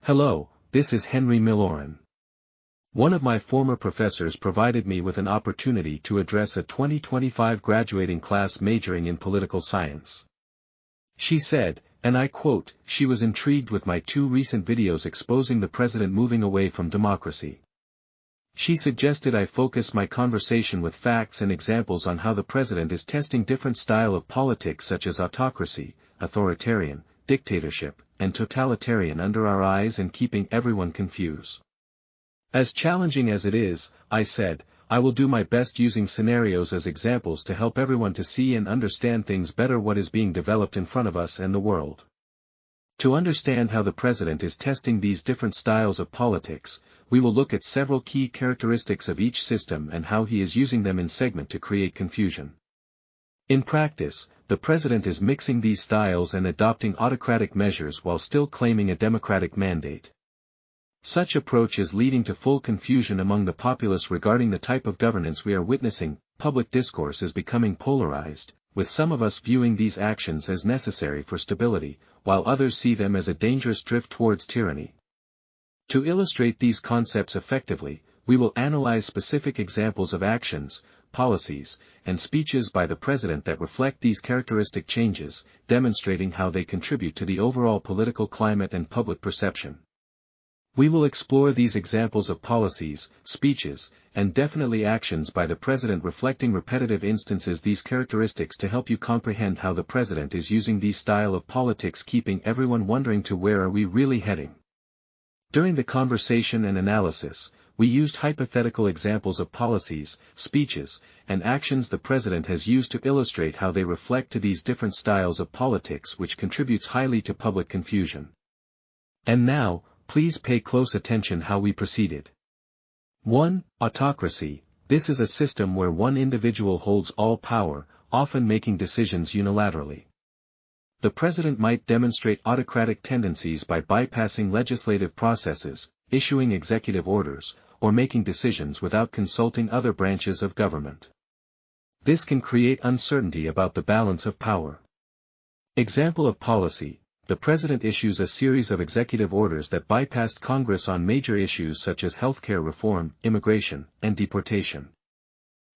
Hello, this is Henry Milloran. One of my former professors provided me with an opportunity to address a 2025 graduating class majoring in political science. She said, and I quote, she was intrigued with my two recent videos exposing the president moving away from democracy. She suggested I focus my conversation with facts and examples on how the president is testing different style of politics such as autocracy, authoritarian, dictatorship, and totalitarian under our eyes and keeping everyone confused. As challenging as it is, I said, I will do my best using scenarios as examples to help everyone to see and understand things better what is being developed in front of us and the world. To understand how the president is testing these different styles of politics, we will look at several key characteristics of each system and how he is using them in segment to create confusion. In practice, the president is mixing these styles and adopting autocratic measures while still claiming a democratic mandate. Such approach is leading to full confusion among the populace regarding the type of governance we are witnessing. Public discourse is becoming polarized, with some of us viewing these actions as necessary for stability, while others see them as a dangerous drift towards tyranny. To illustrate these concepts effectively, we will analyze specific examples of actions, policies, and speeches by the president that reflect these characteristic changes, demonstrating how they contribute to the overall political climate and public perception. We will explore these examples of policies, speeches, and definitely actions by the president reflecting repetitive instances these characteristics to help you comprehend how the president is using these style of politics, keeping everyone wondering to where are we really heading. During the conversation and analysis, we used hypothetical examples of policies, speeches, and actions the president has used to illustrate how they reflect to these different styles of politics, which contributes highly to public confusion. And now, please pay close attention how we proceeded. 1. Autocracy. This is a system where one individual holds all power, often making decisions unilaterally. The president might demonstrate autocratic tendencies by bypassing legislative processes, issuing executive orders, or making decisions without consulting other branches of government. This can create uncertainty about the balance of power. Example of policy. The president issues a series of executive orders that bypassed Congress on major issues such as healthcare reform, immigration, and deportation.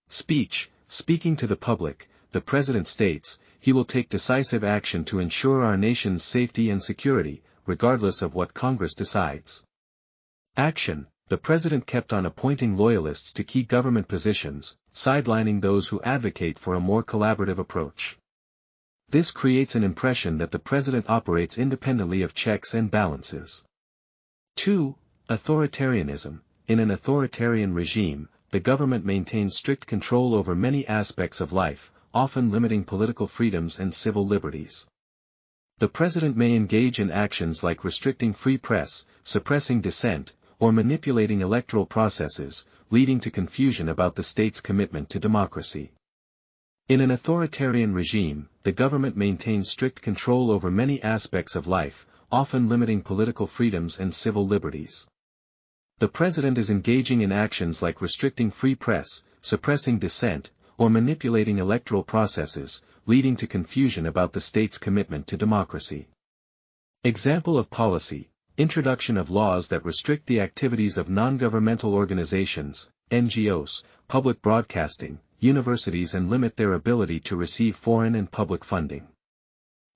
Speech. Speaking to the public, the president states, he will take decisive action to ensure our nation's safety and security, regardless of what Congress decides. Action. The president kept on appointing loyalists to key government positions, sidelining those who advocate for a more collaborative approach. This creates an impression that the president operates independently of checks and balances. 2. Authoritarianism. In an authoritarian regime, the government maintains strict control over many aspects of life, often limiting political freedoms and civil liberties. The president may engage in actions like restricting free press, suppressing dissent, or manipulating electoral processes, leading to confusion about the state's commitment to democracy. In an authoritarian regime, the government maintains strict control over many aspects of life, often limiting political freedoms and civil liberties. The president is engaging in actions like restricting free press, suppressing dissent, or manipulating electoral processes, leading to confusion about the state's commitment to democracy. Example of policy. Introduction of laws that restrict the activities of non-governmental organizations, NGOs, public broadcasting, universities and limit their ability to receive foreign and public funding.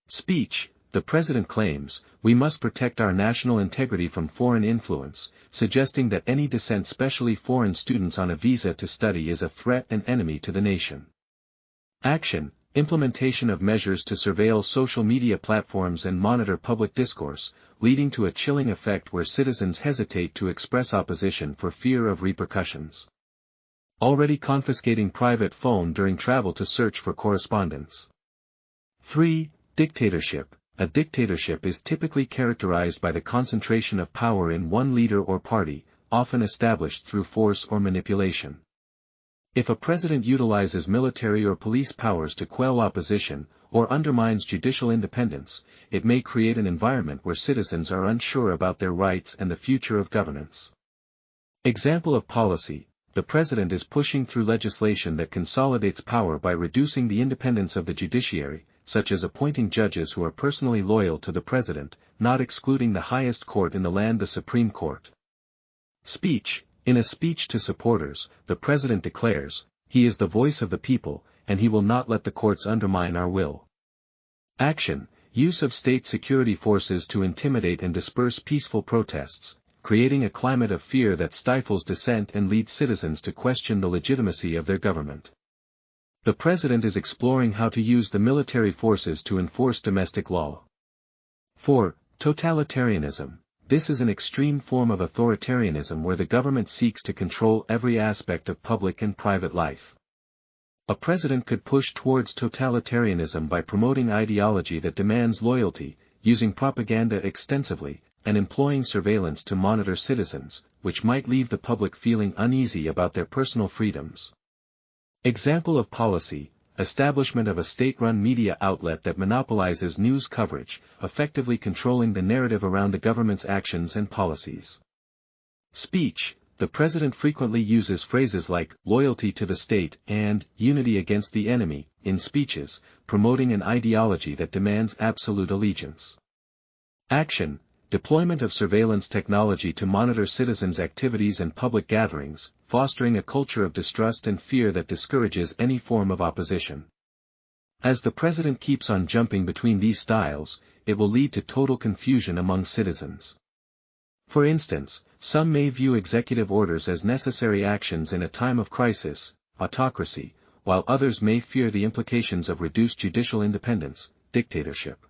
Speech. The president claims, we must protect our national integrity from foreign influence, suggesting that any dissent, especially foreign students on a visa to study, is a threat and enemy to the nation. Action. Implementation of measures to surveil social media platforms and monitor public discourse, leading to a chilling effect where citizens hesitate to express opposition for fear of repercussions. Already confiscating private phone during travel to search for correspondence. 3. Dictatorship. A dictatorship is typically characterized by the concentration of power in one leader or party, often established through force or manipulation. If a president utilizes military or police powers to quell opposition, or undermines judicial independence, it may create an environment where citizens are unsure about their rights and the future of governance. Example of policy. The president is pushing through legislation that consolidates power by reducing the independence of the judiciary, such as appointing judges who are personally loyal to the president, not excluding the highest court in the land, the Supreme Court. Speech. In a speech to supporters, the president declares, "He is the voice of the people, and he will not let the courts undermine our will." Action. Use of state security forces to intimidate and disperse peaceful protests, creating a climate of fear that stifles dissent and leads citizens to question the legitimacy of their government. The president is exploring how to use the military forces to enforce domestic law. 4. Totalitarianism. This is an extreme form of authoritarianism where the government seeks to control every aspect of public and private life. A president could push towards totalitarianism by promoting ideology that demands loyalty, using propaganda extensively, and employing surveillance to monitor citizens, which might leave the public feeling uneasy about their personal freedoms. Example of policy: establishment of a state-run media outlet that monopolizes news coverage, effectively controlling the narrative around the government's actions and policies. Speech. The president frequently uses phrases like "loyalty to the state" and "unity against the enemy" in speeches, promoting an ideology that demands absolute allegiance. Action. Deployment of surveillance technology to monitor citizens' activities and public gatherings, fostering a culture of distrust and fear that discourages any form of opposition. As the president keeps on jumping between these styles, it will lead to total confusion among citizens. For instance, some may view executive orders as necessary actions in a time of crisis, autocracy, while others may fear the implications of reduced judicial independence, dictatorship.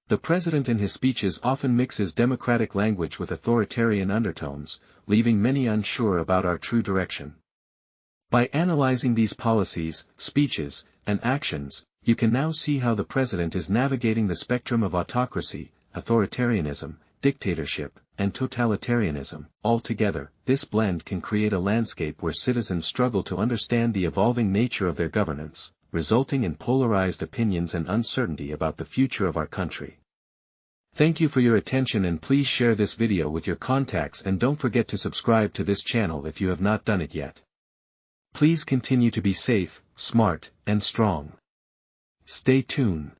The president in his speeches often mixes democratic language with authoritarian undertones, leaving many unsure about our true direction. By analyzing these policies, speeches, and actions, you can now see how the president is navigating the spectrum of autocracy, authoritarianism, dictatorship, and totalitarianism. Altogether, this blend can create a landscape where citizens struggle to understand the evolving nature of their governance, resulting in polarized opinions and uncertainty about the future of our country. Thank you for your attention, and please share this video with your contacts, and don't forget to subscribe to this channel if you have not done it yet. Please continue to be safe, smart, and strong. Stay tuned.